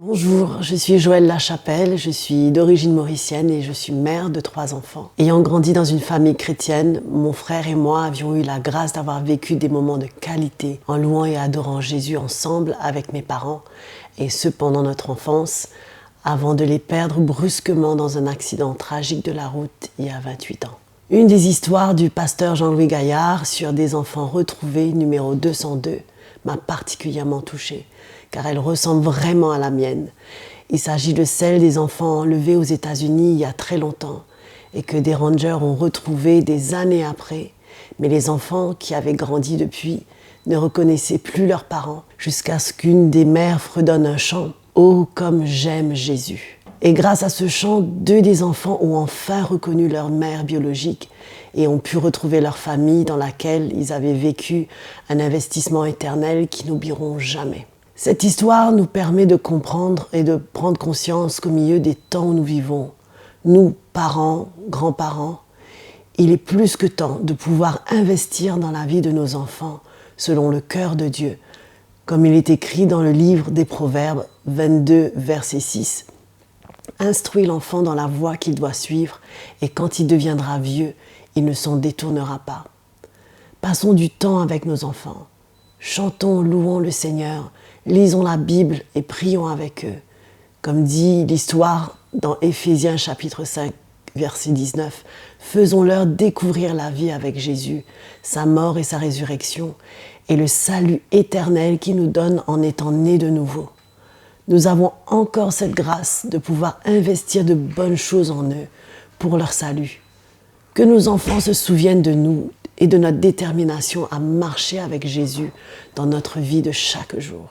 Bonjour, je suis Joëlle Lachapelle, je suis d'origine mauricienne et je suis mère de 3 enfants. Ayant grandi dans une famille chrétienne, mon frère et moi avions eu la grâce d'avoir vécu des moments de qualité en louant et adorant Jésus ensemble avec mes parents, et ce pendant notre enfance, avant de les perdre brusquement dans un accident tragique de la route il y a 28 ans. Une des histoires du pasteur Jean-Louis Gaillard sur des enfants retrouvés, numéro 202, m'a particulièrement touchée, car elle ressemble vraiment à la mienne. Il s'agit de celle des enfants enlevés aux États-Unis il y a très longtemps et que des rangers ont retrouvés des années après, mais les enfants qui avaient grandi depuis ne reconnaissaient plus leurs parents jusqu'à ce qu'une des mères fredonne un chant « Oh, comme j'aime Jésus !» Et grâce à ce chant, 2 des enfants ont enfin reconnu leur mère biologique et ont pu retrouver leur famille dans laquelle ils avaient vécu un investissement éternel qu'ils n'oublieront jamais. Cette histoire nous permet de comprendre et de prendre conscience qu'au milieu des temps où nous vivons, nous, parents, grands-parents, il est plus que temps de pouvoir investir dans la vie de nos enfants selon le cœur de Dieu, comme il est écrit dans le livre des Proverbes 22, verset 6. Instruis l'enfant dans la voie qu'il doit suivre, et quand il deviendra vieux, il ne s'en détournera pas. Passons du temps avec nos enfants. Chantons, louons le Seigneur, lisons la Bible et prions avec eux. Comme dit l'histoire dans Éphésiens chapitre 5, verset 19, faisons-leur découvrir la vie avec Jésus, sa mort et sa résurrection, et le salut éternel qu'il nous donne en étant nés de nouveau. Nous avons encore cette grâce de pouvoir investir de bonnes choses en eux pour leur salut. Que nos enfants se souviennent de nous et de notre détermination à marcher avec Jésus dans notre vie de chaque jour.